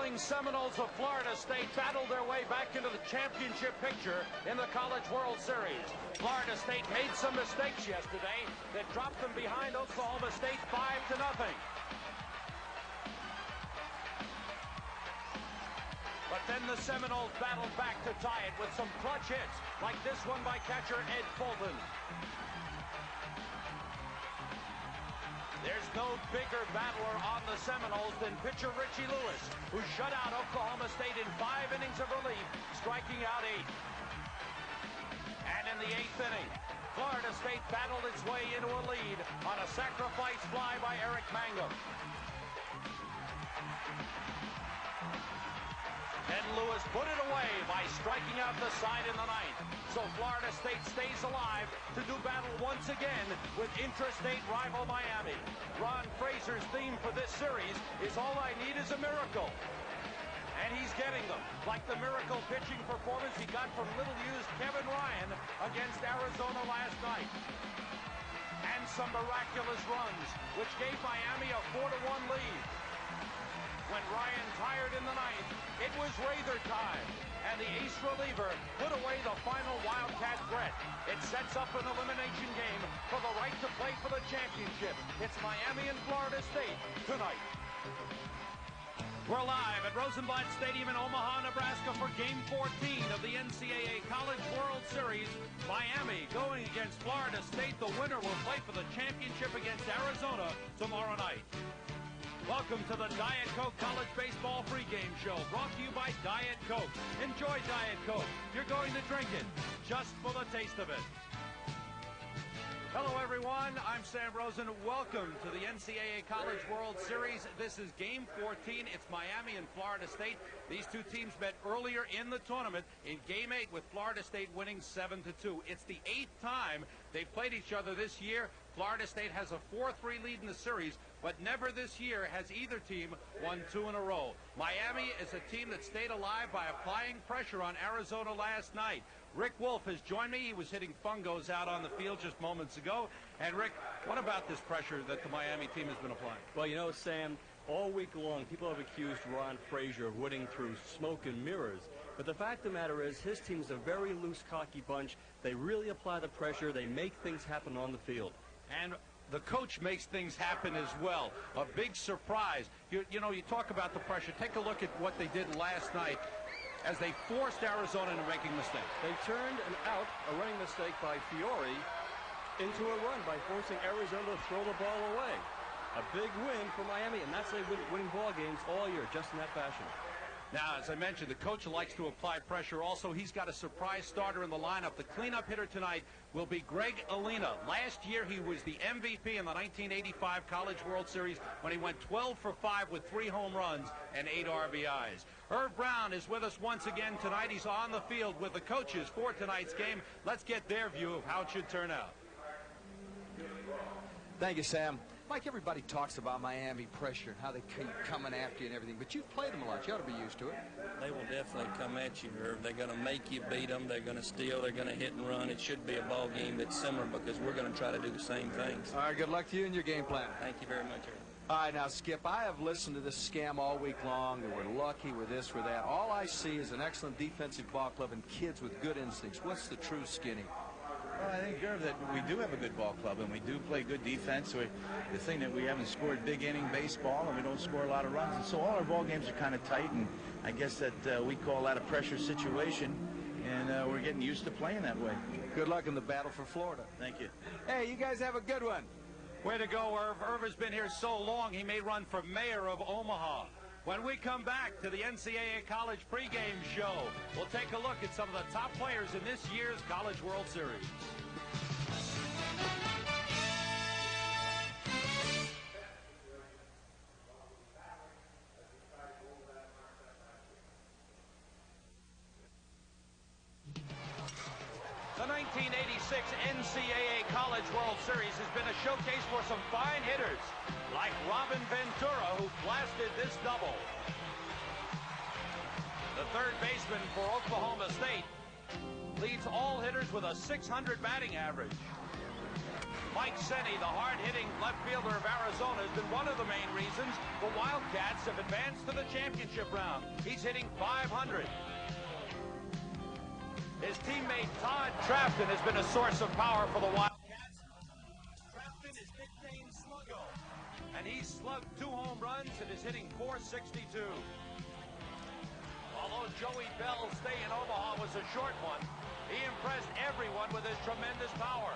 Fighting Seminoles of Florida State battled their way back into the championship picture in the College World Series. Florida State made some mistakes yesterday that dropped them behind Oklahoma State 5-0. But then the Seminoles battled back to tie it with some clutch hits, like this one by catcher Ed Fulton. There's no bigger battler on the Seminoles than pitcher Richie Lewis, who shut out Oklahoma State in 5 innings of relief, striking out 8. And in the 8th inning, Florida State battled its way into a lead on a sacrifice fly by Eric Mangum. Then Lewis put it away by striking out the side in the 9th. So Florida State stays alive to do battle once again with intrastate rival Miami. Ron Fraser's theme for this series is "All I Need is a Miracle." And he's getting them, like the miracle pitching performance he got from little-used Kevin Ryan against Arizona last night. And some miraculous runs, which gave Miami a 4-1 lead. When Ryan tired in the 9th, it was Rather time, and the ace reliever put away the final Wildcat threat. It sets up an elimination game for the right to play for the championship. It's Miami and Florida State tonight. We're live at Rosenblatt Stadium in Omaha, Nebraska for Game 14 of the NCAA College World Series. Miami going against Florida State. The winner will play for the championship against Arizona tomorrow night. Welcome to the Diet Coke College Baseball pregame show, brought to you by Diet Coke. Enjoy Diet Coke. You're going to drink it just for the taste of it. Hello, everyone. I'm Sam Rosen. Welcome to the NCAA College World Series. This is Game 14. It's Miami and Florida State. These two teams met earlier in the tournament in Game 8 with Florida State winning 7-2. It's the 8th time they've played each other this year. Florida State has a 4-3 lead in the series, but never this year has either team won 2 in a row. Miami is a team that stayed alive by applying pressure on Arizona last night. Rick Wolf has joined me. He was hitting fungos out on the field just moments ago. And Rick, what about this pressure that the Miami team has been applying? Well, you know, Sam, all week long people have accused Ron Fraser of winning through smoke and mirrors. But the fact of the matter is his team's a very loose, cocky bunch. They really apply the pressure. They make things happen on the field. And the coach makes things happen as well. A big surprise. You know, you talk about the pressure. Take a look at what they did last night as they forced Arizona into making mistakes. They turned a running mistake by Fiore into a run by forcing Arizona to throw the ball away. A big win for Miami, and that's winning ball games all year, just in that fashion. Now, as I mentioned, the coach likes to apply pressure. Also, he's got a surprise starter in the lineup. The cleanup hitter tonight will be Greg Alina. Last year, he was the MVP in the 1985 College World Series when he went 12 for 5 with 3 home runs and 8 RBIs. Herb Brown is with us once again tonight. He's on the field with the coaches for tonight's game. Let's get their view of how it should turn out. Thank you, Sam. Mike, everybody talks about Miami pressure and how they keep coming after you and everything, but you've played them a lot. You ought to be used to it. They will definitely come at you, Herb. They're going to make you beat them. They're going to steal. They're going to hit and run. It should be a ball game that's similar because we're going to try to do the same things. All right, good luck to you and your game plan. Thank you very much, Herb. All right, now, Skip, I have listened to this scam all week long, that we're lucky, we're this, we're that. All I see is an excellent defensive ball club and kids with good instincts. What's the true skinny? Well, I think, Irv, that we do have a good ball club, and we do play good defense. The thing that we haven't scored big inning baseball, and we don't score a lot of runs, and so all our ball games are kind of tight, and I guess that we call that a pressure situation, and we're getting used to playing that way. Good luck in the battle for Florida. Thank you. Hey, you guys have a good one. Way to go, Irv. Irv has been here so long, he may run for mayor of Omaha. When we come back to the NCAA College pregame show, we'll take a look at some of the top players in this year's College World Series. The 1986 NCAA College World Series has been a showcase for some fine hitters, like Robin Ventura, who blasted this double. The third baseman for Oklahoma State leads all hitters with a .600 batting average. Mike Senni, the hard-hitting left fielder of Arizona, has been one of the main reasons the Wildcats have advanced to the championship round. He's hitting .500. His teammate Todd Trafton has been a source of power for the Wildcats. Trafton is nicknamed Sluggo, and he's slugged 2 home runs and is hitting .462. Although Joey Bell's stay in Omaha was a short one, he impressed everyone with his tremendous power.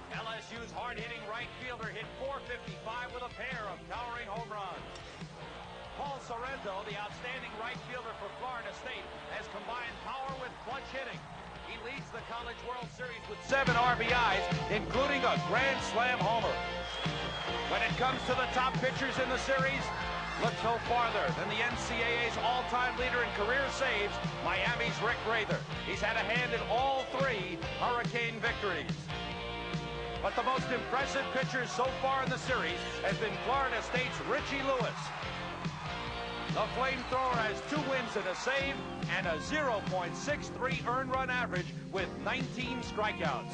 LSU's hard-hitting right fielder hit .455 with a pair of towering home runs. Paul Sorrento, the outstanding right fielder for Florida State, has combined power with clutch hitting. He leads the College World Series with 7 RBIs, including a Grand Slam homer. When it comes to the top pitchers in the series, look no farther than the NCAA's all-time leader in career saves, Miami's Rick Rather. He's had a hand in all 3 Hurricane victories. But the most impressive pitcher so far in the series has been Florida State's Richie Lewis. The flamethrower has 2 wins and a save and a 0.63 earned run average with 19 strikeouts.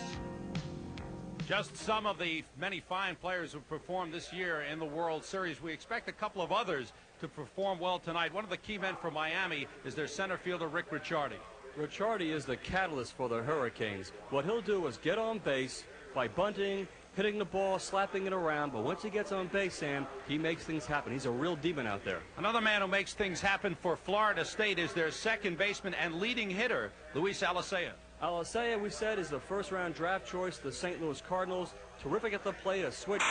Just some of the many fine players who performed this year in the World Series. We expect a couple of others to perform well tonight. One of the key men for Miami is their center fielder, Rick Ricciardi. Ricciardi is the catalyst for the Hurricanes. What he'll do is get on base by bunting, hitting the ball, slapping it around, but once he gets on base, Sam, he makes things happen. He's a real demon out there. Another man who makes things happen for Florida State is their second baseman and leading hitter, Luis Alicea. Alicea, we said, is the first-round draft choice of the St. Louis Cardinals. Terrific at the plate, a switch.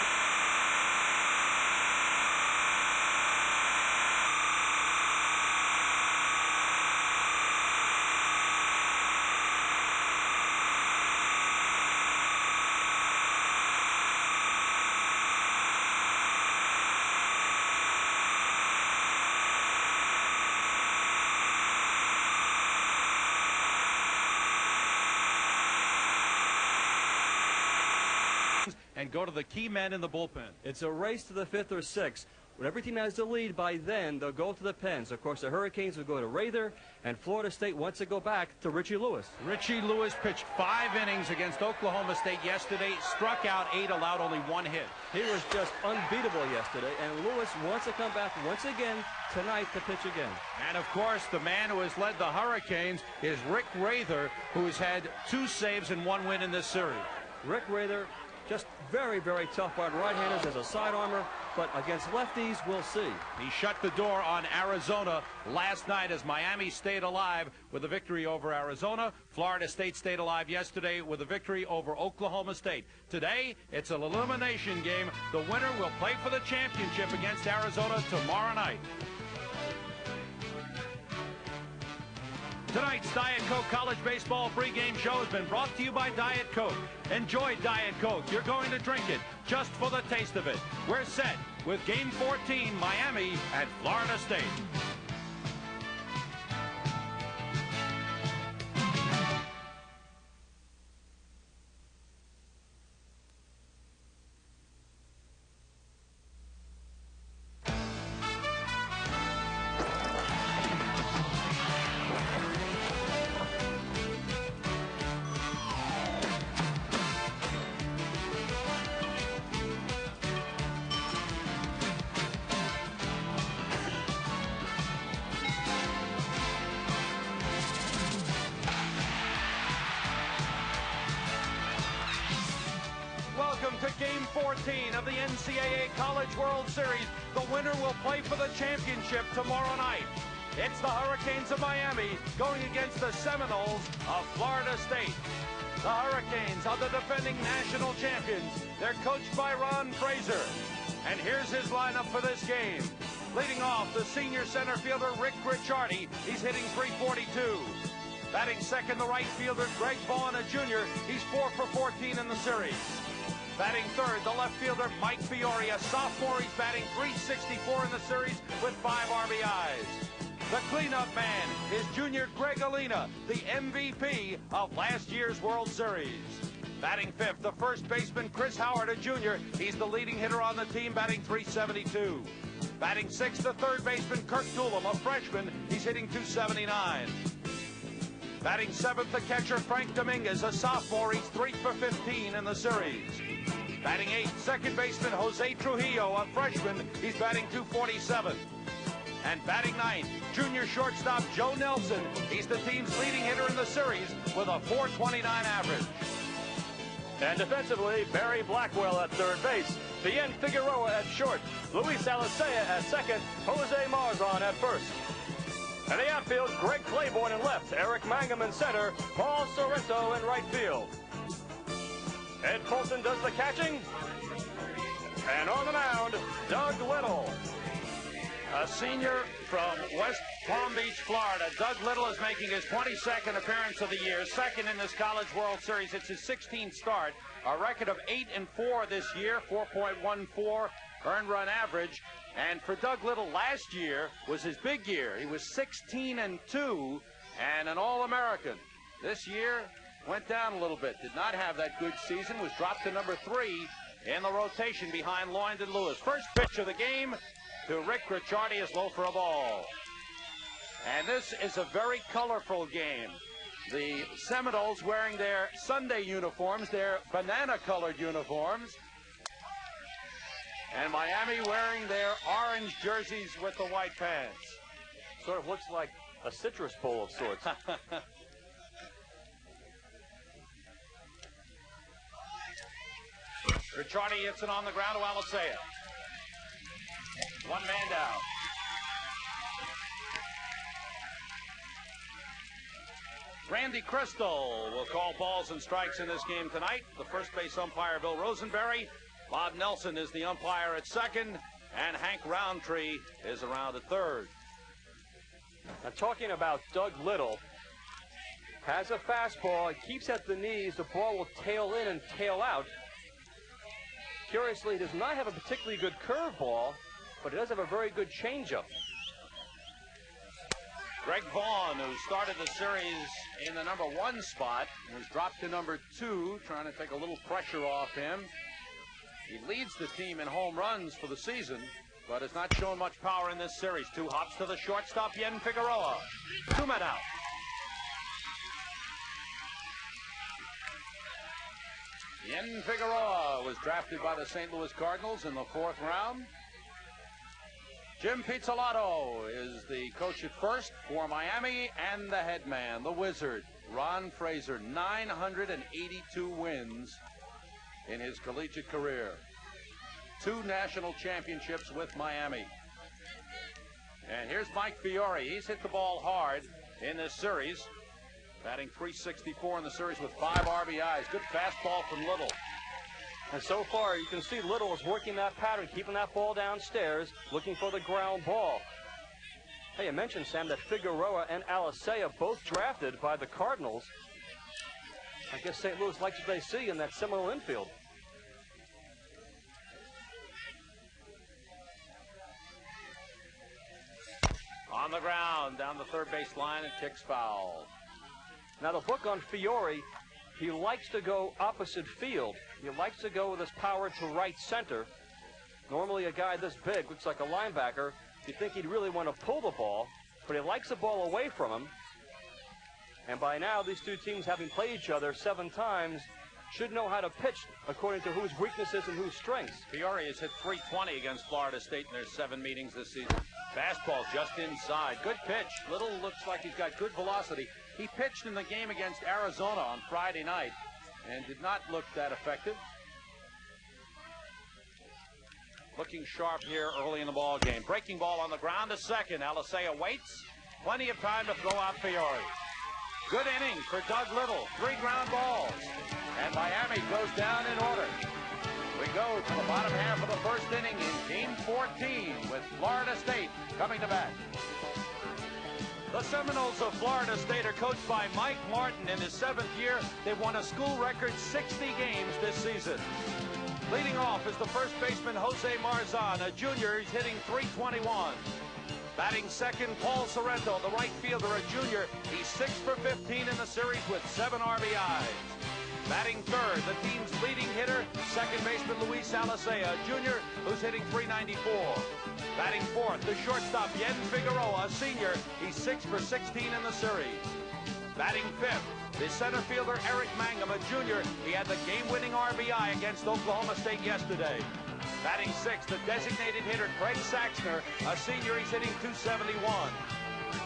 And go to the key men in the bullpen. It's a race to the 5th or 6th. When every team has the lead, by then they'll go to the pens. Of course, the Hurricanes will go to Rather, and Florida State wants to go back to Richie Lewis. Richie Lewis pitched 5 innings against Oklahoma State yesterday, struck out 8, allowed only 1 hit. He was just unbeatable yesterday, and Lewis wants to come back once again tonight to pitch again. And of course, the man who has led the Hurricanes is Rick Rather, who has had 2 saves and 1 win in this series. Rick Rather, just very, very tough on right-handers as a side armor, but against lefties, we'll see. He shut the door on Arizona last night as Miami stayed alive with a victory over Arizona. Florida State stayed alive yesterday with a victory over Oklahoma State. Today, it's an elimination game. The winner will play for the championship against Arizona tomorrow night. Tonight's Diet Coke College Baseball pregame show has been brought to you by Diet Coke. Enjoy Diet Coke. You're going to drink it just for the taste of it. We're set with Game 14, Miami at Florida State. To Game 14 of the NCAA College World Series. The winner will play for the championship tomorrow night. It's the Hurricanes of Miami going against the Seminoles of Florida State. The Hurricanes are the defending national champions. They're coached by Ron Fraser. And here's his lineup for this game. Leading off, the senior center fielder, Rick Ricciardi. He's hitting .342. Batting second, the right fielder, Greg Vaughn, a junior. He's 4 for 14 in the series. Batting third, the left fielder, Mike Fiore, a sophomore. He's batting .364 in the series with 5 RBIs. The cleanup man is junior Greg Alina, the MVP of last year's World Series. Batting fifth, the first baseman, Chris Howard, a junior. He's the leading hitter on the team, batting .372. Batting sixth, the third baseman, Kirk Doolum, a freshman. He's hitting .279. Batting seventh, the catcher, Frank Dominguez, a sophomore. He's 3 for 15 in the series. Batting 8th, second baseman Jose Trujillo, a freshman. He's batting .247. And batting 9th, junior shortstop Joe Nelson. He's the team's leading hitter in the series with a .429 average. And defensively, Barry Blackwell at third base, Bien Figueroa at short, Luis Alicea at second, Jose Marzan at first. And the outfield, Greg Claiborne in left, Eric Mangum in center, Paul Sorrento in right field. Ed Colton does the catching. And on the mound, Doug Little. A senior from West Palm Beach, Florida. Doug Little is making his 22nd appearance of the year, second in this College World Series. It's his 16th start. A record of 8-4 this year, 4.14 earned run average. And for Doug Little, last year was his big year. He was 16-2 and an All-American. This year went down a little bit. Did not have that good season. Was dropped to number 3 in the rotation behind Loyndon Lewis. First pitch of the game to Rick Ricciardi is low for a ball. And this is a very colorful game. The Seminoles wearing their Sunday uniforms, their banana-colored uniforms. And Miami wearing their orange jerseys with the white pants. Sort of looks like a citrus bowl of sorts. Ricciardi hits it on the ground to Alicea. One man down. Randy Crystal will call balls and strikes in this game tonight. The first base umpire, Bill Rosenberry. Bob Nelson is the umpire at second, and Hank Roundtree is around at third. Now, talking about Doug Little, has a fastball, it keeps at the knees, the ball will tail in and tail out. Curiously, he does not have a particularly good curveball, but he does have a very good changeup. Greg Vaughn, who started the series in the number 1 spot, was dropped to number 2, trying to take a little pressure off him. He leads the team in home runs for the season, but has not shown much power in this series. 2 hops to the shortstop, Bien Figueroa. 2 men out. Bien Figueroa was drafted by the St. Louis Cardinals in the 4th round. Jim Pizzolatto is the coach at first for Miami, and the head man, the Wizard, Ron Fraser. 982 wins in his collegiate career. 2 national championships with Miami. And here's Mike Fiore. He's hit the ball hard in this series. Batting .364 in the series with 5 RBIs. Good fastball from Little. And so far, you can see Little is working that pattern, keeping that ball downstairs, looking for the ground ball. Hey, you mentioned, Sam, that Figueroa and Alicea both drafted by the Cardinals. I guess St. Louis likes what they see in that Seminole infield. On the ground, down the third base line, and kicks foul. Now, the book on Fiore, he likes to go opposite field. He likes to go with his power to right center. Normally, a guy this big looks like a linebacker. You think he'd really want to pull the ball, but he likes the ball away from him. And by now, these two teams, having played each other 7 times, should know how to pitch according to whose weaknesses and whose strengths. Fiore has hit .320 against Florida State in their 7 meetings this season. Fastball just inside. Good pitch. Little looks like he's got good velocity. He pitched in the game against Arizona on Friday night and did not look that effective. Looking sharp here early in the ball game. Breaking ball on the ground to second. Alicea waits. Plenty of time to throw out Fiore. Good inning for Doug Little. 3 ground balls. And Miami goes down in order. We go to the bottom half of the first inning in Game 14 with Florida State coming to bat. The Seminoles of Florida State are coached by Mike Martin. In his 7th year, they've won a school record 60 games this season. Leading off is the first baseman, Jose Marzan, a junior. He's hitting .321. Batting second, Paul Sorrento, the right fielder, a junior. He's 6 for 15 in the series with 7 RBIs. Batting third, the team's leading hitter, second baseman Luis Alicea, a junior who's hitting .394. Batting fourth, the shortstop, Bien Figueroa, a senior. He's 6 for 16 in the series. Batting fifth, the center fielder Eric Mangum, a junior. He had the game-winning RBI against Oklahoma State yesterday. Batting sixth, the designated hitter Craig Saxner, a senior. He's hitting .271.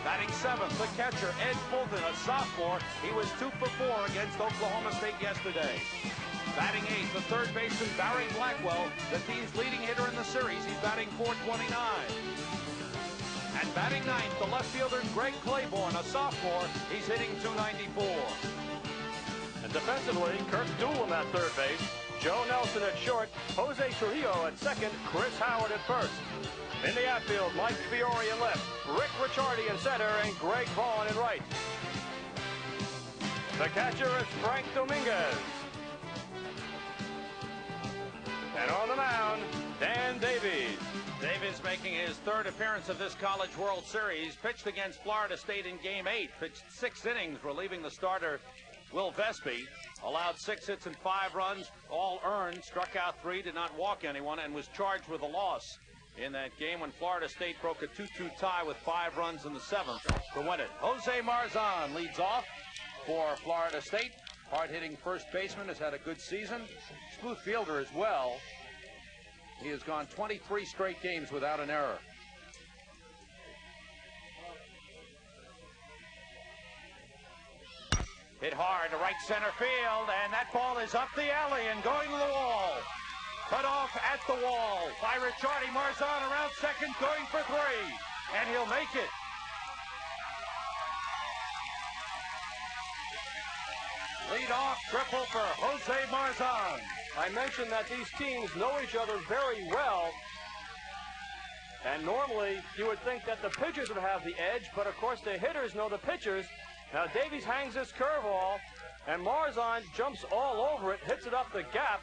Batting seventh, the catcher Ed Fulton, a sophomore. He was 2 for 4 against Oklahoma State yesterday. Batting eighth, the third baseman Barry Blackwell, the team's leading hitter in the series. He's batting .429. And batting ninth, the left fielder Greg Claiborne, a sophomore. He's hitting .294. And defensively, Kirk Doolin at third base, Joe Nelson at short, Jose Trujillo at second, Chris Howard at first. In the outfield, Mike Fiore in left, Rick Ricciardi in center, and Greg Vaughn in right. The catcher is Frank Dominguez. And on the mound, Dan Davies. Davies making his third appearance of this College World Series. Pitched against Florida State in Game 8. Pitched 6 innings, relieving the starter Will Vespi. Allowed 6 hits and 5 runs, all earned. Struck out 3, did not walk anyone, and was charged with a loss in that game when Florida State broke a 2-2 tie with 5 runs in the 7th to win it. Jose Marzan leads off for Florida State. Hard-hitting first baseman, has had a good season. Smooth fielder as well. He has gone 23 straight games without an error. Hit hard to right center field, and that ball is up the alley and going to the wall. Cut off at the wall by Ricciardi. Marzan around second, going for 3, and he'll make it. Lead-off triple for Jose Marzan. I mentioned that these teams know each other very well, and normally you would think that the pitchers would have the edge, but of course the hitters know the pitchers. Now Davies hangs this curveball, and Marzan jumps all over it, hits it up the gap.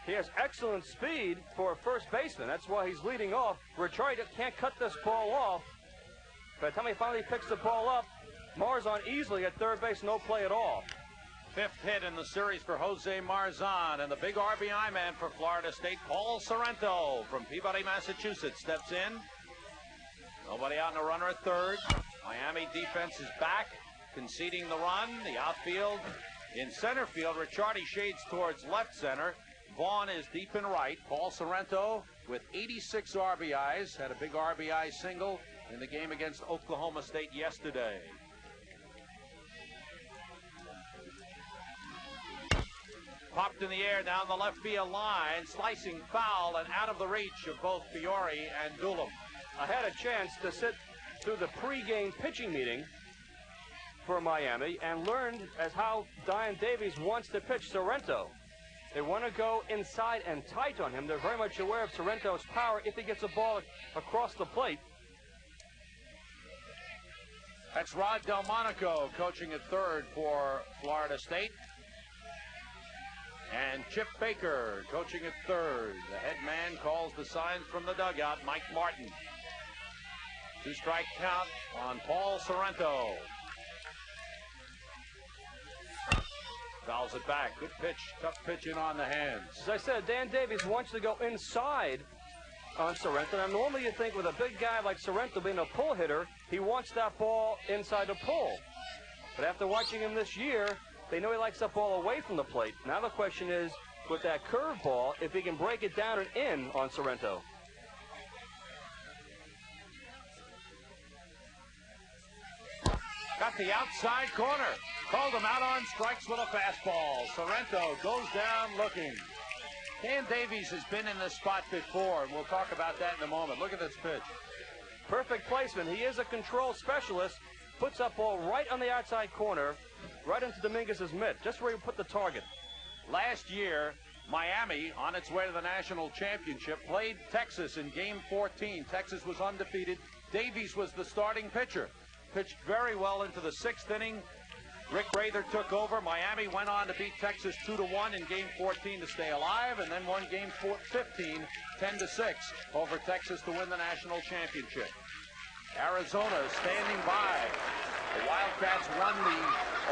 He has excellent speed for a first baseman. That's why he's leading off. Ricciardi can't cut this ball off. By the time he finally picks the ball up, Marzan easily at third base, no play at all. 5th hit in the series for Jose Marzan, and the big RBI man for Florida State, Paul Sorrento from Peabody, Massachusetts, steps in. Nobody out and a runner at third. Miami defense is back, conceding the run. The outfield in center field, Ricciardi shades towards left center. Vaughn is deep in right. Paul Sorrento with 86 RBIs, had a big RBI single in the game against Oklahoma State yesterday. Popped in the air down the left field line, slicing foul and out of the reach of both Fiore and Doolin. I had a chance to sit through the pregame pitching meeting for Miami and learned as how Dion Davies wants to pitch Sorrento. They want to go inside and tight on him. They're very much aware of Sorrento's power if he gets a ball across the plate. That's Rod Delmonico coaching at third for Florida State. And Chip Baker coaching at third. The head man calls the signs from the dugout, Mike Martin. 2-strike count on Paul Sorrento. Fouls it back. Good pitch. Tough pitch in on the hands. As I said, Dan Davies wants to go inside on Sorrento. Now, normally you think with a big guy like Sorrento being a pull hitter, he wants that ball inside the pull. But after watching him this year, they know he likes that ball away from the plate. Now the question is, with that curveball, if he can break it down and in on Sorrento. Got the outside corner. Called him out on strikes with a fastball. Sorrento goes down looking. Dan Davies has been in this spot before, and we'll talk about that in a moment. Look at this pitch. Perfect placement. He is a control specialist. Puts that ball right on the outside corner, right into Dominguez's mitt, just where he put the target. Last year, Miami, on its way to the national championship, played Texas in Game 14. Texas was undefeated. Davies was the starting pitcher. Pitched very well into the 6th inning. Rick Rather took over. Miami went on to beat Texas 2-1 in Game 14 to stay alive, and then won Game 15 10-6 over Texas to win the national championship. Arizona standing by. The Wildcats won the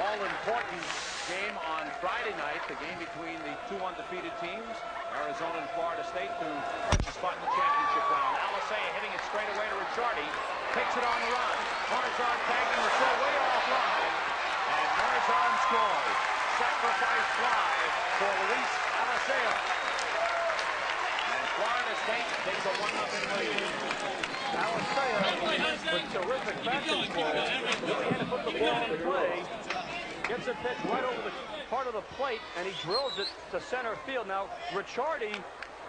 all-important game on Friday night, the game between the 2 undefeated teams, Arizona and Florida State, to clinch a spot in the championship round. Alisea hitting it straight away to Ricciardi. Takes it on the run. Marzan tagging the throw way offline. Marzan scores. Sacrifice fly for Luis Alicea. And Florida State takes a 1-0 lead. Alicea with terrific bat control. Really had to put the ball in play. Gets a pitch right over the part of the plate, and he drills it to center field. Now, Ricciardi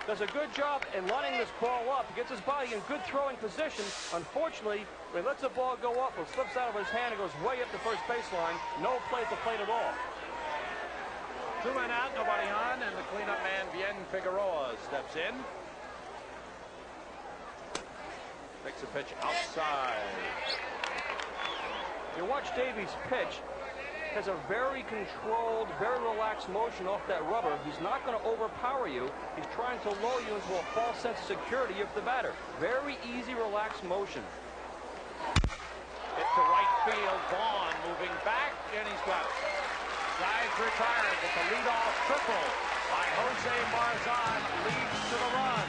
does a good job in lining this ball up. He gets his body in good throwing position. Unfortunately, when he lets the ball go up, it slips out of his hand and goes way up the first baseline. No play at the plate at all. 2 men out, nobody on, and the cleanup man, Bien Figueroa, steps in. Takes a pitch outside. You watch Davies pitch. Has a very controlled, very relaxed motion off that rubber. He's not going to overpower you. He's trying to lull you into a false sense of security of the batter. Very easy, relaxed motion. Hit to right field. Vaughn moving back, and he's got it. Guys retired, but the leadoff triple by Jose Marzan leads to the run.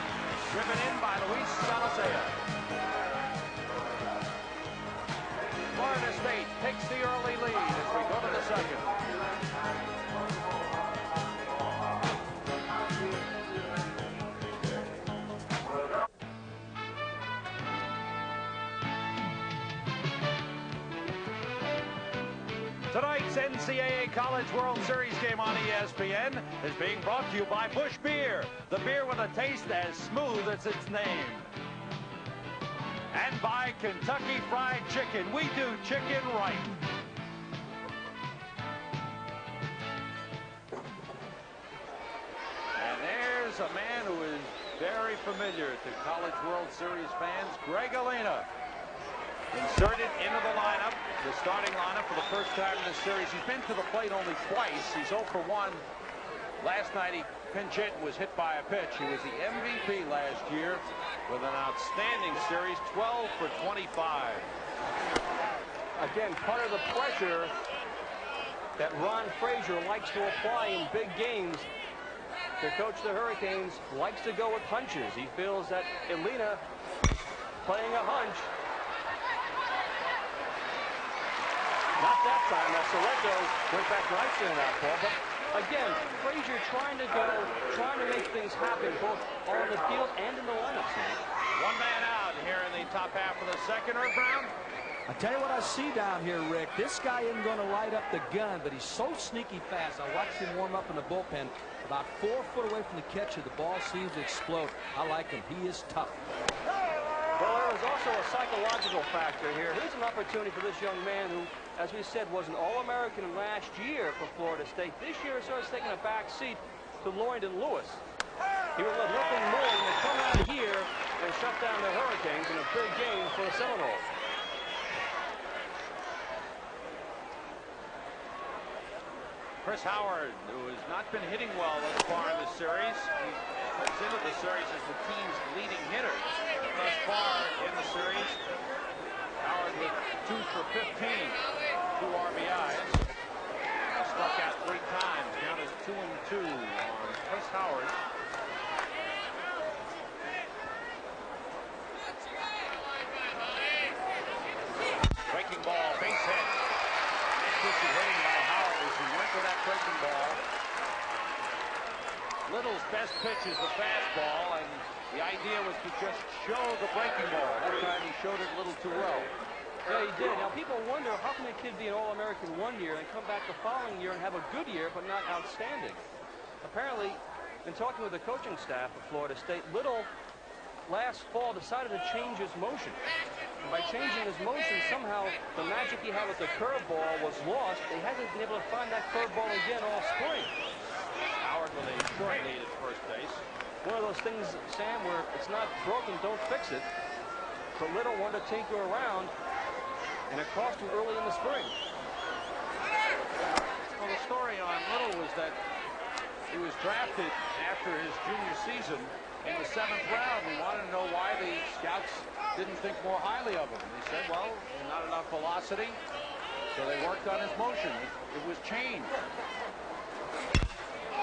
Driven in by Luis Alicea. Florida State takes the early lead as we go to the second. Tonight's NCAA College World Series game on ESPN is being brought to you by Busch Beer, the beer with a taste as smooth as its name. And by Kentucky Fried Chicken. We do chicken right. And there's a man who is very familiar to College World Series fans, Greg Alina. Inserted into the lineup, the starting lineup for the first time in this series. He's been to the plate only twice. He's 0 for 1. Last night he pinch hit and was hit by a pitch. He was the MVP last year with an outstanding series, 12 for 25. Again, part of the pressure that Ron Frazier likes to apply in big games. The coach of the Hurricanes likes to go with hunches. He feels that Alina playing a hunch. Not that time. Now Soweto went back nicely in that ball, but again, Frazier trying to make things happen both on the field and in the lineup. One man out here in the top half of the second. Herb Brown. I tell you what I see down here, Rick. This guy isn't going to light up the gun, but he's so sneaky fast. I watched him warm up in the bullpen. About 4 foot away from the catcher, the ball seems to explode. I like him. He is tough. Well, there is also a psychological factor here. Here's an opportunity for this young man who, as we said, was an All-American last year for Florida State. This year, starts taking a back seat to Lloyd and Lewis. He would love nothing more than to come out here and shut down the Hurricanes in a big game for the Seminoles. Chris Howard, who has not been hitting well thus far in the series. He comes into the series as the team's leading hitter thus far in the series. Howard with 2 for 15, 2 RBIs. Struck out 3 times. Count is 2-2 on Chris Howard. Breaking ball, base hit. Good hitting by Howard as he went for that breaking ball. Little's best pitch is the fastball, and the idea was to just show the breaking ball. That time he showed it a little too well. Yeah, he did. Now, people wonder, how can a kid be an All-American one year and come back the following year and have a good year, but not outstanding? Apparently, in talking with the coaching staff of Florida State, Little last fall decided to change his motion. And by changing his motion, somehow the magic he had with the curveball was lost. He hasn't been able to find that curveball again all spring. Howard with a short lead at first base. One of those things, Sam, where it's not broken, don't fix it. But Little wanted to tinker around, and it cost him early in the spring. Well, the story on Little was that he was drafted after his junior season in the 7th round. We wanted to know why the scouts didn't think more highly of him. They said, well, not enough velocity, so they worked on his motion. It was changed.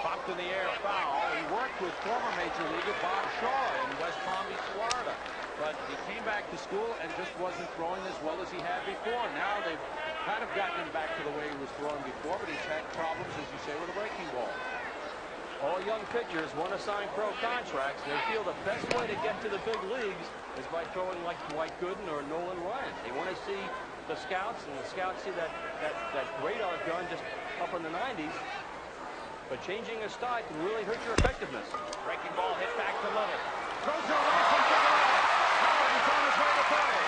Popped in the air, foul. He worked with former Major Leaguer Bob Shaw in West Palm Beach, Florida. But he came back to school and just wasn't throwing as well as he had before. Now they've kind of gotten him back to the way he was throwing before, but he's had problems, as you say, with a breaking ball. All young pitchers want to sign pro contracts, and they feel the best way to get to the big leagues is by throwing like Dwight Gooden or Nolan Ryan. They want to see the scouts, and the scouts see that radar gun just up in the 90s. But changing a style can really hurt your effectiveness. Breaking ball hit back to Little. Throws it away from Figueroa. Howard is on his way to third.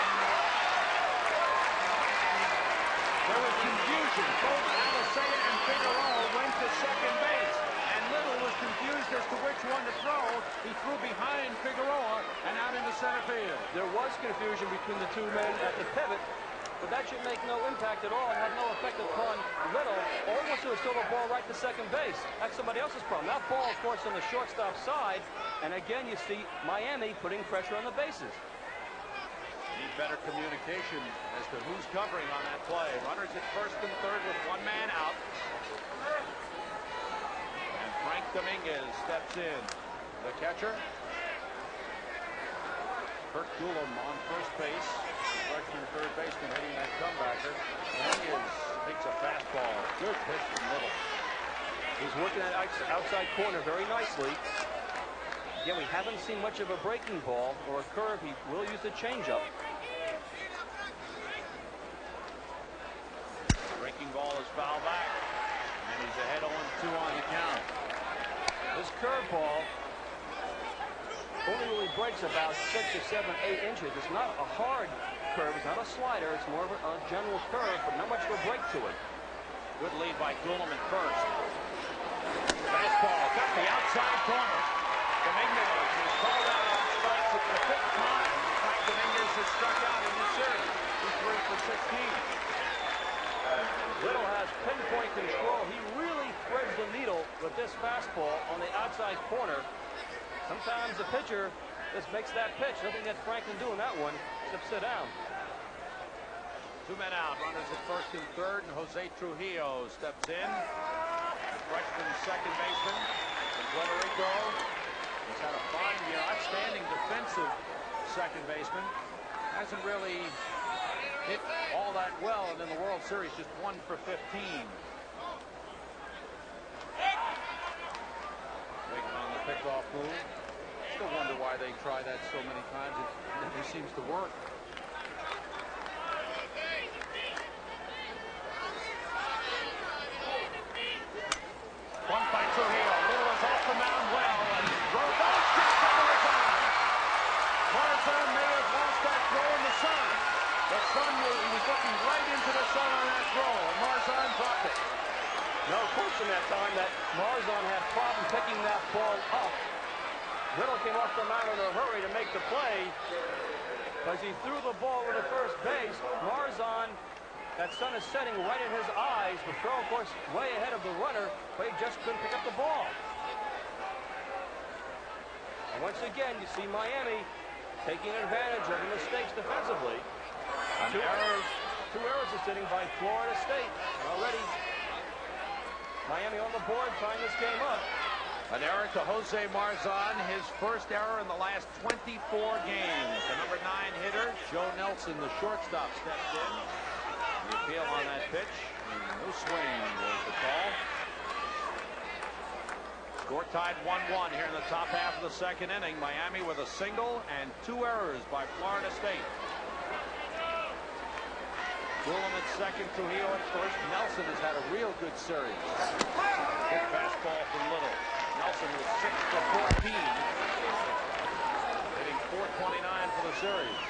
There was confusion. Both Alicea and Figueroa went to second base. And Little was confused as to which one to throw. He threw behind Figueroa and out into center field. There was confusion between the two men at the pivot, but that should make no impact at all and have no effect upon Little. All he wants to do is throw the ball right to second base. That's somebody else's problem. That ball, of course, on the shortstop side. And again, you see Miami putting pressure on the bases. Need better communication as to who's covering on that play. Runners at first and third with one man out. And Frank Dominguez steps in. The catcher. Kurt Gulam on first base. Freshman third baseman hitting that comebacker. Dominguez takes a fastball. Good pitch from Little. He's working that outside corner very nicely. Again, we haven't seen much of a breaking ball or a curve. He will use the changeup. Breaking ball is foul back. And he's ahead 0-2 on the count. This curveball only really breaks about 6 or 7, 8 inches. It's not a hard curve. It's not a slider. It's more of a general curve, but not much of a break to it. Good lead by Gulam at first. Fastball got the outside corner. Dominguez is called out on strikes at the 5th time. Frank Dominguez has struck out in this series. He's 3 for 16. Little has pinpoint control. He really threads the needle with this fastball on the outside corner. Sometimes the pitcher just makes that pitch. Nothing that Frank can do in that one except sit down. 2 men out. Runners at first and third, and Jose Trujillo steps in. The freshman second baseman from Puerto Rico. He's had a fine year. Outstanding defensive second baseman. Hasn't really hit all that well, and in the World Series, just 1 for 15. Waiting on the pickoff move. Still wonder why they try that so many times. It never seems to work. Bunt by Trujillo. Little is off the mound well, and throws out straight to Marzan. Marzan may have lost that throw in the sun. The sun, he was looking right into the sun on that throw, and Marzan dropped it. No question that time that Marzan had problem picking that ball up. Little came off the mound in a hurry to make the play. As he threw the ball over to first base, Marzan, that sun is setting right in his eyes. The throw, of course, way ahead of the runner, but he just couldn't pick up the ball. And once again, you see Miami taking advantage of the mistakes defensively. Two errors are sitting by Florida State. Already, Miami on the board tying this game up. An error to Jose Marzan, his first error in the last 24 games. The number 9 hitter, Joe Nelson, the shortstop, steps in. The appeal on that pitch. No swing was the call. Score tied 1-1 here in the top half of the second inning. Miami with a single and 2 errors by Florida State. Gulam at second, Trujillo at first. Nelson has had a real good series. Good fastball from Little. Nelson was 6 for 14. Hitting .429 for the series.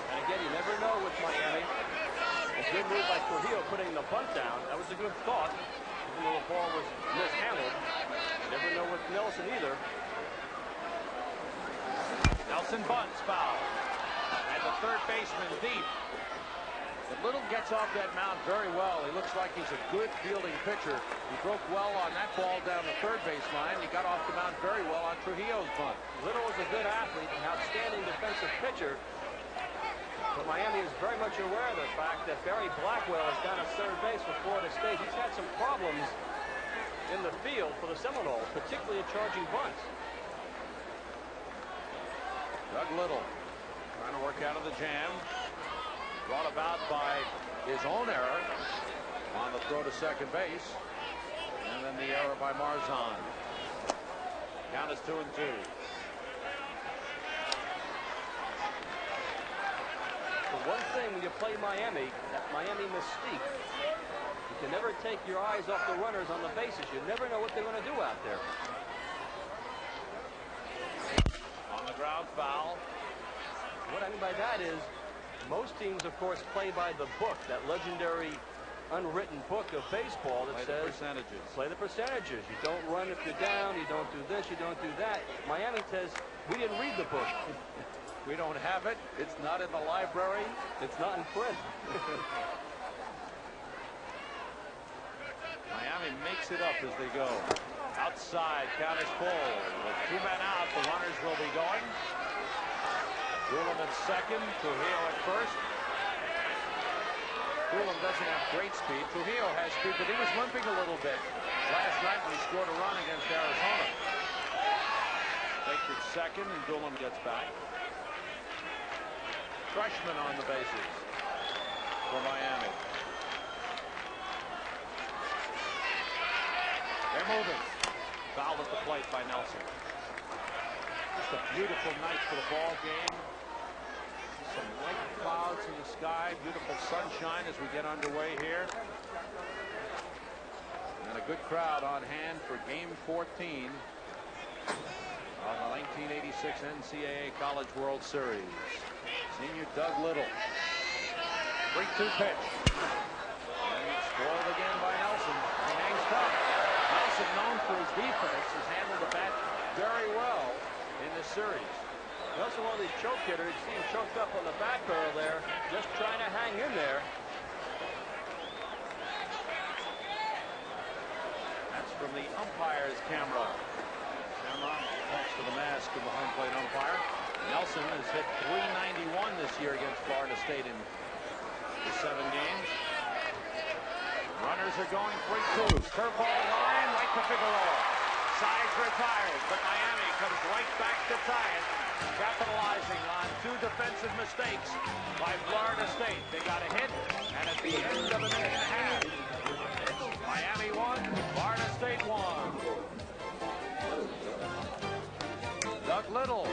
And again, you never know with Miami. A good move by Trujillo putting the bunt down. That was a good thought, even though the ball was mishandled. You never know with Nelson either. Nelson bunts, foul. And the third baseman deep. But Little gets off that mound very well. He looks like he's a good fielding pitcher. He broke well on that ball down the third base line. He got off the mound very well on Trujillo's bunt. Little is a good athlete, an outstanding defensive pitcher. But Miami is very much aware of the fact that Barry Blackwell is down at third base for Florida State. He's had some problems in the field for the Seminoles, particularly at charging bunts. Doug Little trying to work out of the jam. brought about by his own error on the throw to second base. And then the error by Marzan. Count is 2-2. The one thing when you play Miami, that Miami mystique, you can never take your eyes off the runners on the bases. You never know what they're going to do out there. On the ground foul. What I mean by that is, most teams, of course, play by the book, that legendary unwritten book of baseball that Play the says percentages. play the percentages. You don't run if you're down. You don't do this. You don't do that. Miami says we didn't read the book. We don't have it. It's not in the library. It's not in print. Miami makes it up as they go. Outside, count is full. With 2 men out, the runners will be going. Doolin at second, Trujillo at first. Doolin doesn't have great speed. Trujillo has speed, but he was limping a little bit last night when he scored a run against Arizona. Takes it second, and Doolin gets back. Freshman on the bases for Miami. They're moving. Foul at the plate by Nelson. Just a beautiful night for the ball game. Some white clouds in the sky. Beautiful sunshine as we get underway here. And a good crowd on hand for Game 14 of the 1986 NCAA College World Series. Senior Doug Little. 3-2 pitch. And it's spoiled again by Nelson. He hangs tough. Nelson, known for his defense, has handled the bat very well in this series. Nelson, one of these choke hitters, you see him choked up on the back barrel there, just trying to hang in there. That's from the umpire's camera. Camera talks to the mask of the home plate umpire. Nelson has hit .391 this year against Florida State in the 7 games. Runners are going 3-2. Curveball line right to Figueroa. Sides retired, but Miami comes right back to tie it, capitalizing on 2 defensive mistakes by Florida State. They got a hit, and at the end of a minute and a half, Miami won, Florida State won. Doug Little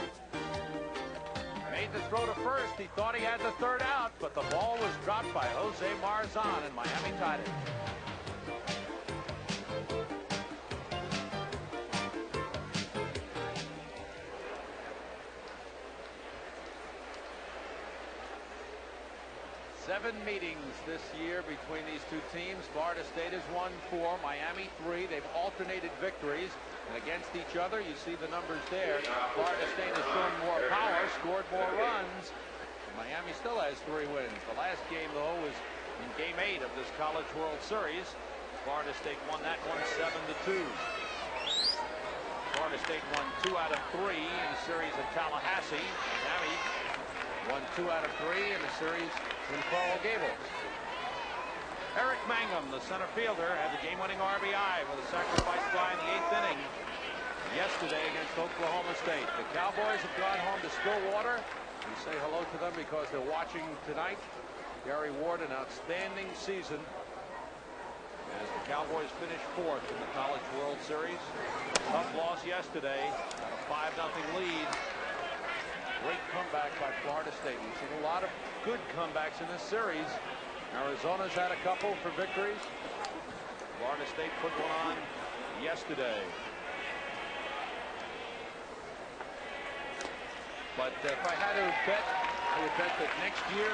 made the throw to first. He thought he had the third out, but the ball was dropped by Jose Marzan, and Miami tied it. Seven meetings this year between these two teams. Florida State has won 4, Miami 3. They've alternated victories. And against each other, you see the numbers there. Florida State has shown more power, scored more runs. Miami still has 3 wins. The last game, though, was in Game 8 of this College World Series. Florida State won that one 7-2. Florida State won 2 out of 3 in the series at Tallahassee. Miami won 2 out of 3 in the series in Coral Gables. Eric Mangum, the center fielder, had the game-winning RBI with a sacrifice fly in the 8th inning yesterday against Oklahoma State. The Cowboys have gone home to Stillwater. We say hello to them because they're watching tonight. Gary Ward, an outstanding season as the Cowboys finish 4th in the College World Series. Tough loss yesterday, got a 5-0 lead. Great comeback by Florida State. We've seen a lot of good comebacks in this series. Arizona's had a couple for victories. Florida State put one on yesterday. But if I had to bet, I would bet that next year,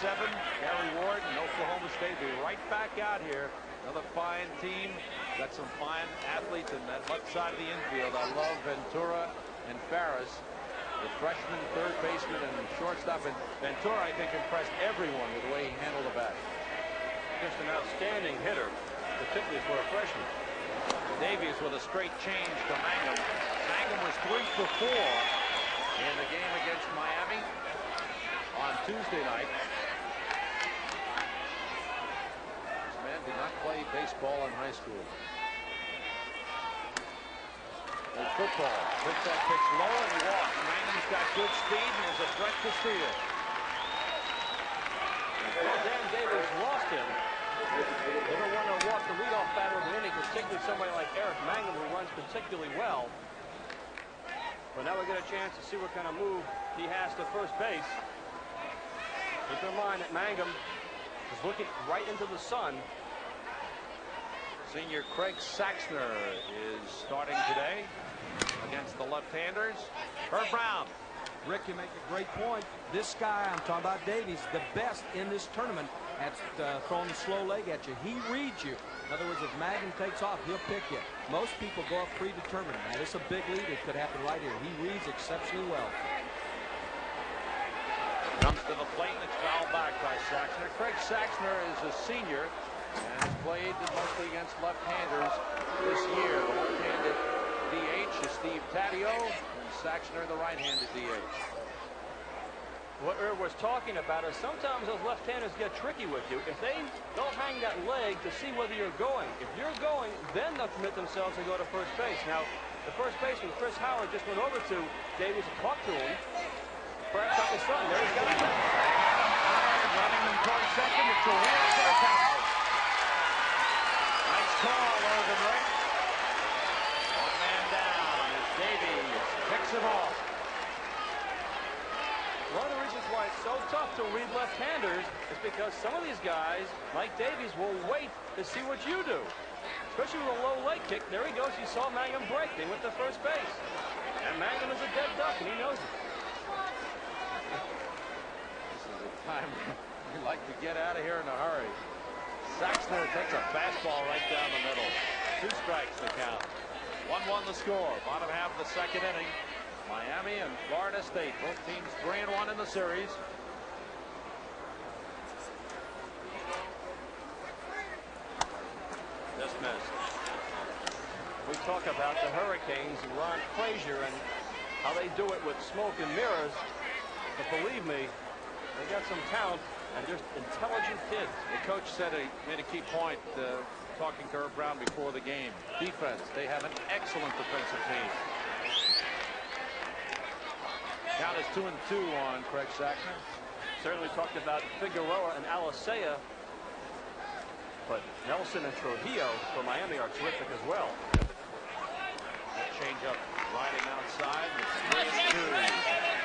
1987, Gary Ward and Oklahoma State will be right back out here. Another fine team. Got some fine athletes in that left side of the infield. I love Ventura and Farris, the freshman third baseman and shortstop. And Ventura, I think, impressed everyone with the way he handled the bat. Just an outstanding hitter, particularly for a freshman. Davies with a straight change to Mangum. Mangum was 3 for 4 in the game against Miami on Tuesday night. This man did not play baseball in high school. There's football. Puts that pitch low and walks. Mangum's got good speed and is a threat to steal. Well, Dan Davis lost him. Never want to walk the leadoff batter of the inning, particularly somebody like Eric Mangum, who runs particularly well. But now we get a chance to see what kind of move he has to first base. Keep in mind that Mangum is looking right into the sun. Senior Craig Saxner is starting today against the left-handers. Herb Brown. Rick, you make a great point. This guy, I'm talking about Davies, the best in this tournament at throwing the slow leg at you. He reads you. In other words, if Mangum takes off, he'll pick you. Most people go up predetermined. Now, this is a big lead. It could happen right here. He reads exceptionally well. Comes to the plate and it's fouled back by Saxner. Craig Saxner is a senior and has played mostly against left-handers this year. The left-handed DH is Steve Taddeo, and Saxner the right-handed DH. What Irv was talking about is sometimes those left-handers get tricky with you. If they don't hang that leg to see whether you're going, if you're going, then they'll commit themselves to go to first base. Now, the first baseman, Chris Howard, just went over to Davies and talked to him. Perhaps up his son. There he's got it. Running them towards second. It's a wheel for the count. Nice call, Irvin Rick. One man down as Davies picks him off. One of the reasons why it's so tough to read left-handers is because some of these guys, like Davies, will wait to see what you do. Especially with a low leg kick. There he goes. You saw Mangum break. They went to first base. And Mangum is a dead duck, and he knows it. This is a time we like to get out of here in a hurry. Saxner takes a fastball right down the middle. 2 strikes to count. 1-1 the score. Bottom half of the second inning. Miami and Florida State, both teams 3-1 in the series. Just missed. We talk about the Hurricanes and Ron Frazier and how they do it with smoke and mirrors. But believe me, they got some talent and just intelligent kids. The coach said he made a key point talking to Herb Brown before the game. Defense, they have an excellent defensive team. Count is 2-2 on Craig Saxner. Certainly talked about Figueroa and Alicea, but Nelson and Trujillo for Miami are terrific as well. That change up riding outside. It's 3-2.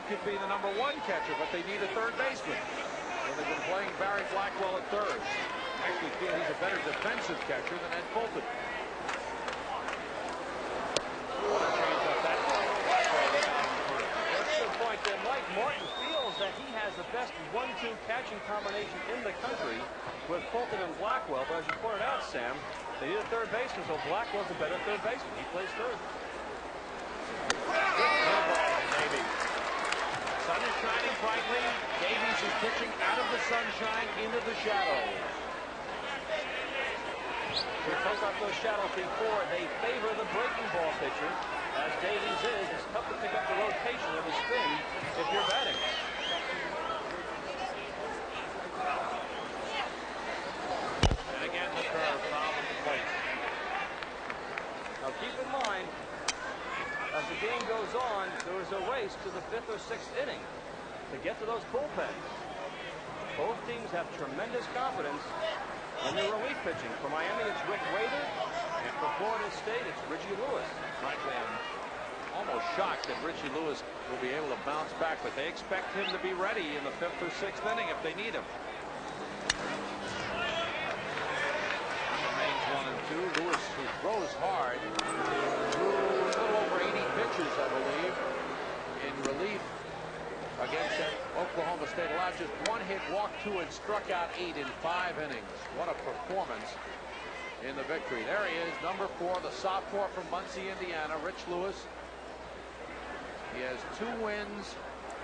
Could be the #1 catcher, but they need a third baseman. So they've been playing Barry Blackwell at third. I actually feel he's a better defensive catcher than Ed Fulton. What a change up that one. That's a good point. Mike Martin feels that he has the best 1-2 catching combination in the country. with Fulton and Blackwell, but as you pointed out, Sam, they need a third baseman, so Blackwell's a better third baseman. He plays third. Good ball from Davies. Sun is shining brightly. Davies is pitching out of the sunshine into the shadows. We talked about those shadows before. They favor the breaking ball pitcher, as Davies is. It's tough to pick up the rotation of his spin if you're batting. And again, the curve fouled at the plate. Now keep in mind, as the game goes on, there is a race to the 5th or 6th inning to get to those bullpens. Both teams have tremendous confidence in their relief pitching. For Miami, it's Rick Rader, and for Florida State, it's Richie Lewis. Frankly, I'm almost shocked that Richie Lewis will be able to bounce back, but they expect him to be ready in the 5th or 6th inning if they need him. Remains 1-2. Lewis, who throws hard, threw a little over 80 pitches, I believe, in relief against Oklahoma State. Allowed just 1 hit, walked 2, and struck out 8 in 5 innings. What a performance in the victory. There he is, number 4, the sophomore from Muncie, Indiana, Rich Lewis. He has 2 wins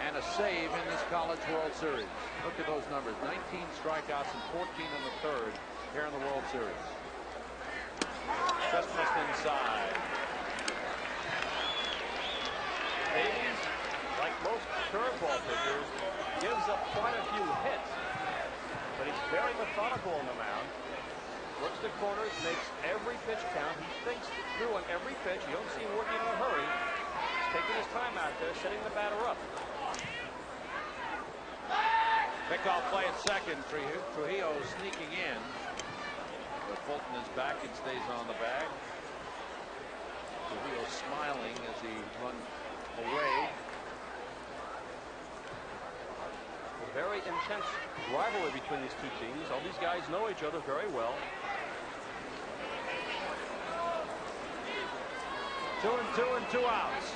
and a save in this College World Series. Look at those numbers, 19 strikeouts and 14 in the 3rd here in the World Series. Just missed inside. Davies, like most curveball pitchers, gives up quite a few hits, but he's very methodical on the mound. Works the corners, makes every pitch count. He thinks through on every pitch. You don't see him working in a hurry. He's taking his time out there, setting the batter up. Pickoff play at second. Trujillo sneaking in, but Fulton is back and stays on the bag. Trujillo smiling as he runs away. A very intense rivalry between these two teams. All these guys know each other very well. 2-2 and 2 outs.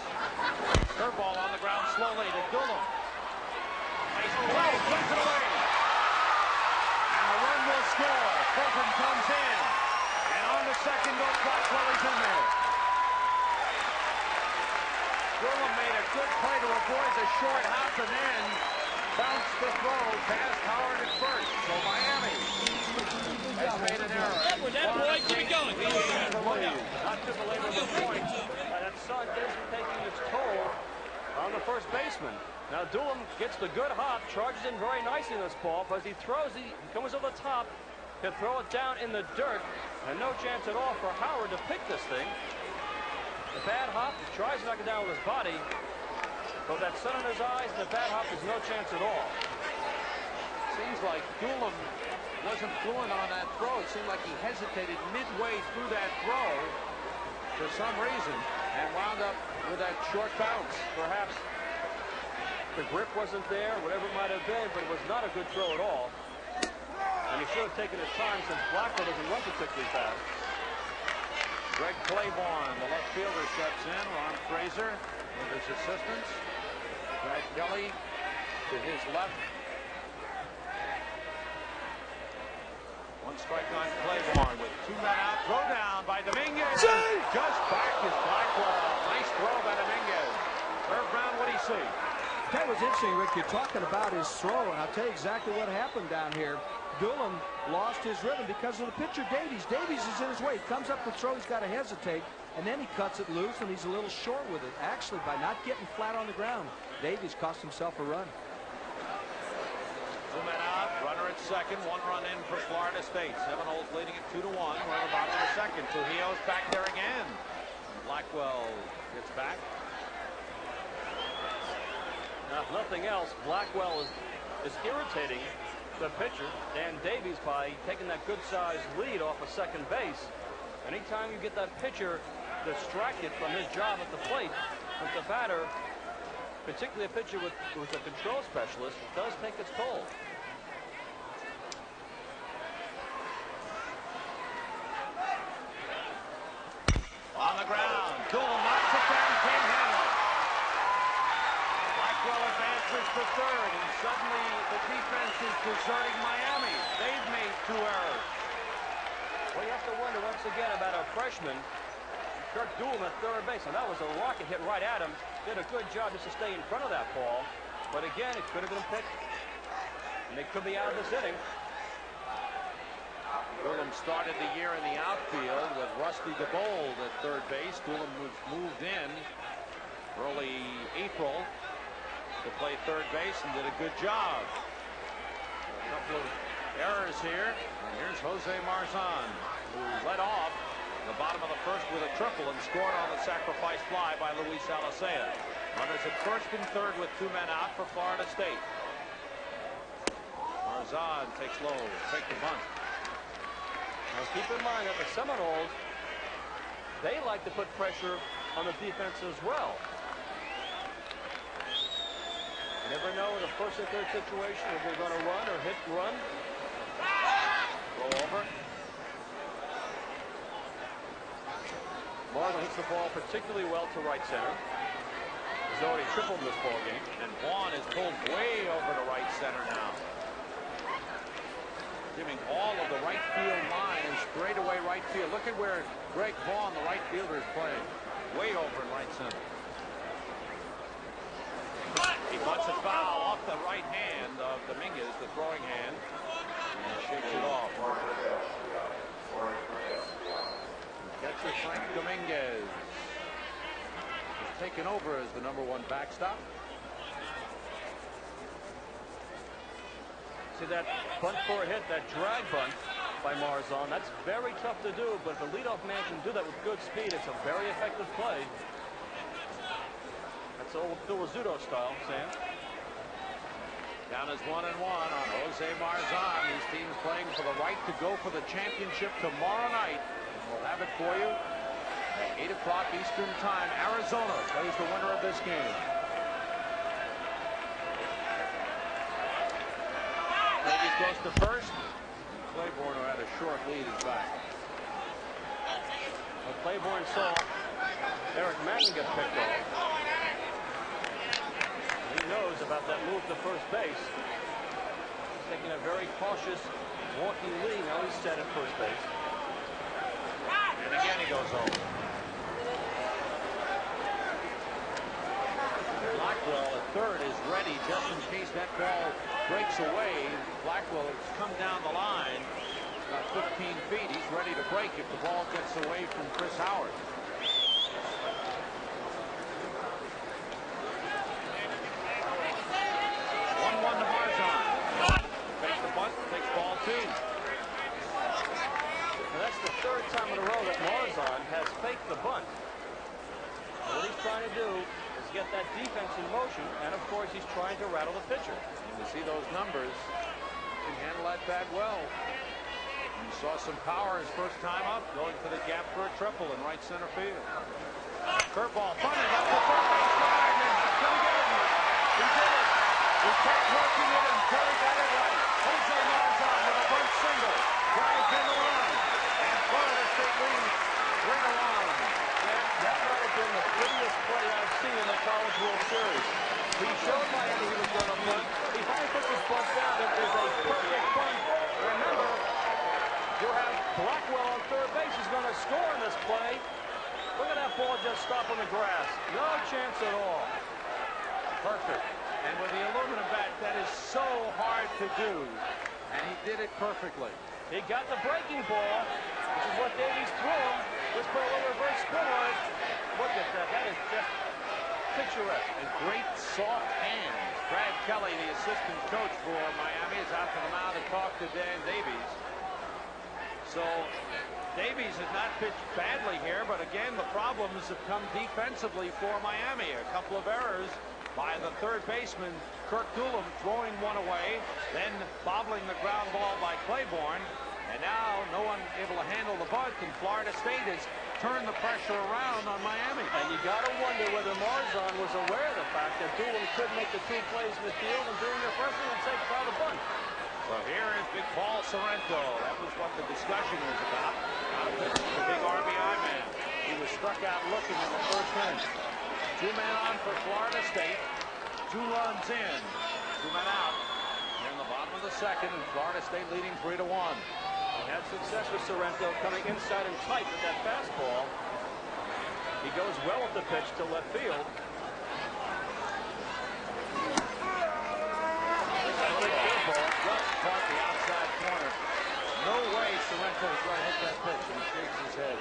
Curveball on the ground slowly to Dulum. Nice play, puts it away. And a run will score. Fulton comes in. And on to second goes Blackwell. He's in there. Dulum made a good play to avoid the short hop and then bounced the throw past Howard at first. So Miami has made an error. With that boy, keep it going. Not to belabor the point, that sun isn't taking its toll on the first baseman. Now Dulum gets the good hop, charges in very nicely in this ball, but as he throws, he comes over the top, he'll throw it down in the dirt, and no chance at all for Howard to pick this thing. The bad hop, he tries to knock it down with his body, but that sun in his eyes and the bad hop is no chance at all. Seems like Dulum wasn't fluent on that throw. It seemed like he hesitated midway through that throw for some reason and wound up with that short bounce. Perhaps the grip wasn't there, whatever it might have been, but it was not a good throw at all. And he should have taken his time since Blackwell doesn't run particularly fast. Greg Claiborne, the left fielder, steps in. Ron Fraser with his assistants. Brad Kelly to his left. 1 strike on Claiborne with 2 men out. Throw down by Dominguez. Just back is Blackwell. Nice throw by Dominguez. Irv Brown, what do you see? That was interesting, Rick. You're talking about his throw, and I'll tell you exactly what happened down here. Dulum lost his rhythm because of the pitcher, Davies. Davies is in his way. He comes up to throw, he's got to hesitate, and then he cuts it loose, and he's a little short with it. Actually, by not getting flat on the ground, Davies cost himself a run. 2 men out, runner at second, 1 run in for Florida State. Seminoles leading it 2-1. We're at the bottom of the second. Trujillo's back there again. Blackwell gets back. Now, if nothing else, Blackwell is irritating the pitcher, Dan Davies, by taking that good-sized lead off of second base. Anytime you get that pitcher distracted from his job at the plate, with the batter, particularly a pitcher with a control specialist, it does take its toll. On the ground, Dulum knocks it down, can't handle it. Blackwell advances to third, and suddenly the defense is deserting Miami. They've made 2 errors. Well, you have to wonder once again about a freshman, Kirk Doolin at third base. And that was a rocket hit right at him. Did a good job just to stay in front of that ball. But again, it could have been picked. And they could be out of this inning. Doolin started the year in the outfield with Rusty DeBold at third base. Doolin was moved in early April to play third base and did a good job. A couple of errors here. And here's Jose Marzan, who led off the bottom of the first with a triple and scored on the sacrifice fly by Luis Alicea. Runners at first and third with 2 men out for Florida State. Marzan takes low, take the bunt. Now keep in mind that the Seminoles, they like to put pressure on the defense as well. You never know in a first and third situation if they're going to run or hit and run. Go over. Marlin hits the ball particularly well to right center. He's already tripled in this ball game. And Vaughn is pulled way over to right center now. Giving all of the right field line and straightaway right field. Look at where Greg Vaughn, the right fielder, is playing. Way over in right center. He bunts it foul off the right hand of Dominguez, the throwing hand. And shakes it off. Catcher Frank Dominguez is taken over as the #1 backstop. See that bunt for a hit, that drag bunt by Marzan. That's very tough to do, but if a leadoff man can do that with good speed, it's a very effective play. That's old Phil Rizzuto style, Sam. Down as 1-1 on Jose Marzan. These teams playing for the right to go for the championship tomorrow night. We'll have it for you at 8 o'clock Eastern Time. Arizona plays the winner of this game. Davies goes to first. Claiborne, who had a short lead, is back. Well, Claiborne saw Eric Madden get picked off. He knows about that move to first base. He's taking a very cautious walking lead. Now he's set at first base. And again he goes home. Blackwell at third is ready just in case that ball breaks away. Blackwell has come down the line about 15 feet. He's ready to break if the ball gets away from Chris Howard. 1-1 to Marzan. Fakes the bunt, takes ball 2. Now that's the third time in a row that Marzan has faked the bunt. What he's trying to do is get that defense in motion, and of course he's trying to rattle the pitcher. And you see those numbers, he can handle that bat well. You saw some power his first time up, going for the gap for a triple in right center field. Curveball, bunted up the first base line, and can he get it? He did it. He kept working it until he got it right. Jose Marzan with a bunt single, drives in the run, and Florida State leads 3-1. That might have been the prettiest play I've seen in the College World Series. He showed Miami he was going to bunt. He finally puts his bunt down. It is a perfect bunt. Remember, you have Blackwell on third base. He's going to score in this play. Look at that ball just stop on the grass. No chance at all. Perfect. And with the aluminum bat, that is so hard to do. And he did it perfectly. He got the breaking ball, which is what Davies threw him. Let's put a little reverse spin on it. Look at that. That is just picturesque. And great soft hands. Brad Kelly, the assistant coach for Miami, is out to the mound to talk to Dan Davies. So Davies has not pitched badly here, but again, the problems have come defensively for Miami. A couple of errors by the third baseman, Kirk Doolin, throwing one away, then bobbling the ground ball by Claiborne. And now no one able to handle the bunt, and Florida State has turned the pressure around on Miami. And you got to wonder whether Marzan was aware of the fact that Doolin could make the 2 plays in the field and doing the first thing and say, try the bunt. So here is Big Paul Sorrento. That was what the discussion was about. This is the big RBI man. He was struck out looking in the first inning. 2 men on for Florida State. 2 runs in. 2 men out. Here in the bottom of the the second, and Florida State leading 3-1. He had success with Sorrento coming inside and tight with that fastball. He goes well with the pitch to left field. Just caught the outside corner. No way Sorrento was going to hit that pitch, and he shakes his head.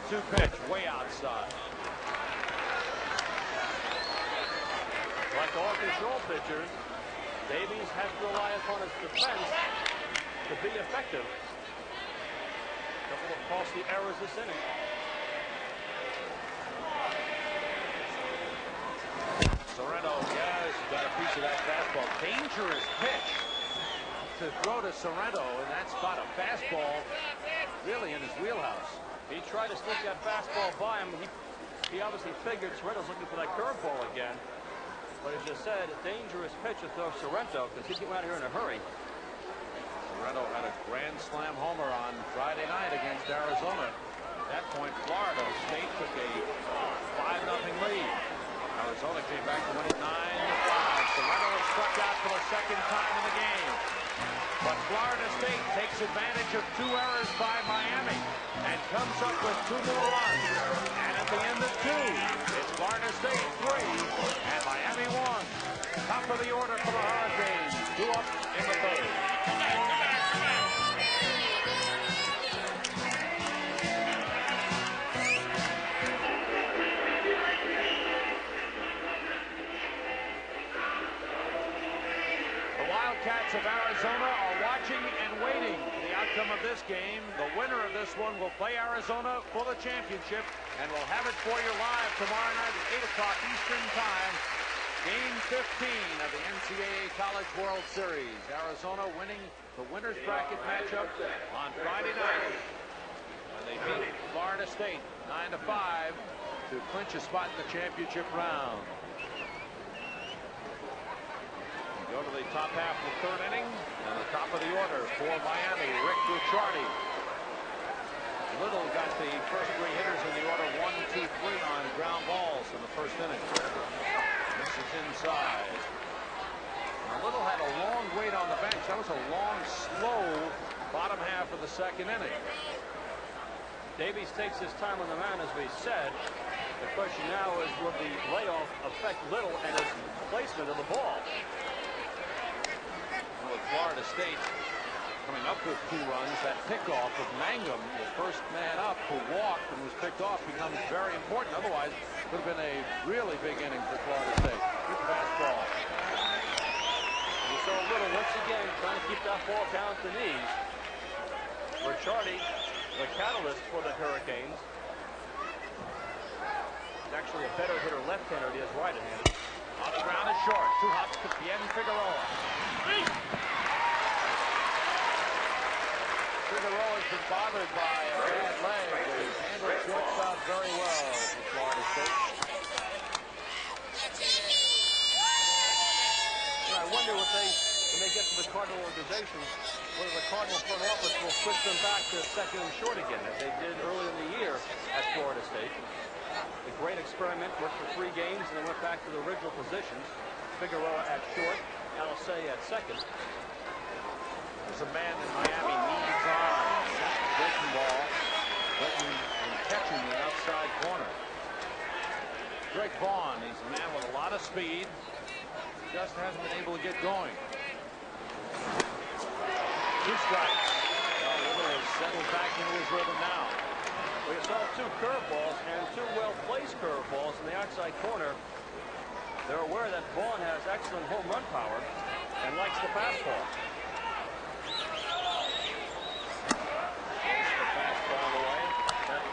Pitch way outside. Like all control pitchers, Davies has to rely upon his defense to be effective. A couple of costly errors this inning. Sorrento, yes, got a piece of that fastball. Dangerous pitch to throw to Sorrento, and that's got a fastball really in his wheelhouse. He tried to sneak that fastball by him. He obviously figured Sorrento's looking for that curveball again. But as you said, a dangerous pitch to throw Sorrento because he's getting out of here in a hurry. Sorrento had a grand slam homer on Friday night against Arizona. At that point, Florida State took a 5-0 lead. Arizona came back to win it 9-5. Sorrento was struck out for the second time in the game. But Florida State takes advantage of 2 errors by Miami and comes up with 2 more runs. And at the end of 2, it's Florida State 3 and Miami 1. Top of the order for the Hurricanes. 2 up in the third. Wildcats of Arizona are watching and waiting for the outcome of this game. The winner of this one will play Arizona for the championship, and we'll have it for you live tomorrow night at 8 o'clock Eastern Time. Game 15 of the NCAA College World Series. Arizona winning the winner's bracket matchup on Friday night when they beat Florida State 9-5 to clinch a spot in the championship round. Go to the top half of the third inning, and the top of the order for Miami, Rick Ricciardi. Little got the first 3 hitters in the order 1, 2, 3 on ground balls in the first inning. This is inside. And Little had a long wait on the bench. That was a long, slow bottom half of the second inning. Davies takes his time on the mound, as we said. The question now is, will the layoff affect Little and his placement of the ball? With Florida State coming up with 2 runs, that pickoff of Mangum, the first man up who walked and was picked off, becomes very important. Otherwise, it would have been a really big inning for Florida State. Good fastball. We saw Little once again trying to keep that ball down at the knees. Ricciardi, the catalyst for the Hurricanes. He's actually a better hitter left-hander than he is right-handed. On the ground is short. 2 hops to Bien Figueroa. Figueroa has been bothered by a bad leg, but he's handled shortstop very well for Florida State. I wonder when they get to the Cardinal organization, whether the Cardinal front office will switch them back to second and short again, as they did early in the year at Florida State. A great experiment, worked for 3 games, and then went back to the original positions. Figueroa at short, Alisei at second. There's a man in Miami needs on. Breaking ball, hitting and catching the outside corner. Greg Vaughn, he's a man with a lot of speed. Just hasn't been able to get going. 2 strikes. Well, Little has settled back into his rhythm now. We saw 2 curveballs and 2 well-placed curveballs in the outside corner. They're aware that Vaughn has excellent home run power and likes the fastball.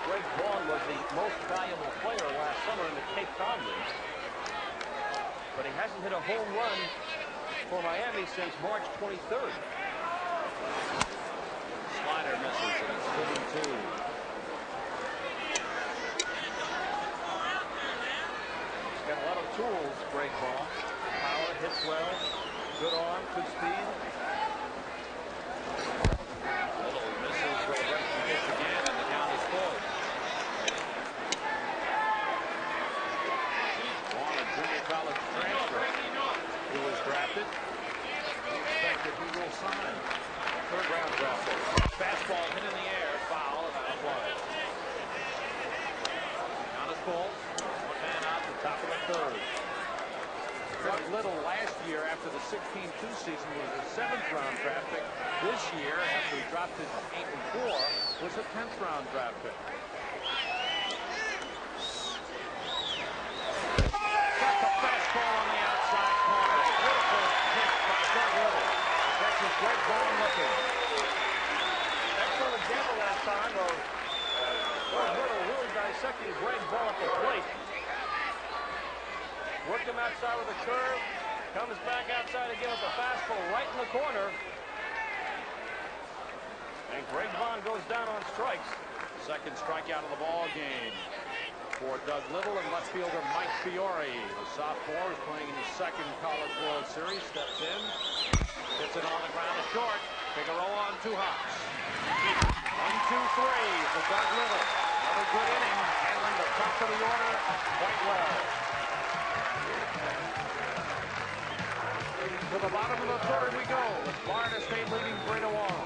Greg Vaughn was the most valuable player last summer in the Cape Cod League. But he hasn't hit a home run for Miami since March 23rd. Slider misses, and it's 2-2. He's got a lot of tools, Greg Vaughn. Power, hits well, good arm, good speed. after the 16-2 season was a 7th-round draft pick. This year, after he dropped to 8-4, was a 10th-round draft pick. Got the fastball on the outside corner. Beautiful hit by Doug Little. Catches Greg Vaughn looking. Excellent example last time of Doug Little really dissecting Greg Vaughn at the plate. Worked him outside with a curve. Comes back outside again with a fastball right in the corner. And Greg Vaughn goes down on strikes. Second strikeout of the ball game for Doug Little and left fielder Mike Fiore. The sophomore is playing in his second College World Series. Steps in, hits it on the ground to short. Figueroa on 2 hops. 1, 2, 3 for Doug Little. Another good inning, handling the top of the order quite well. To the bottom of the third we go. Florida State leading 3-1.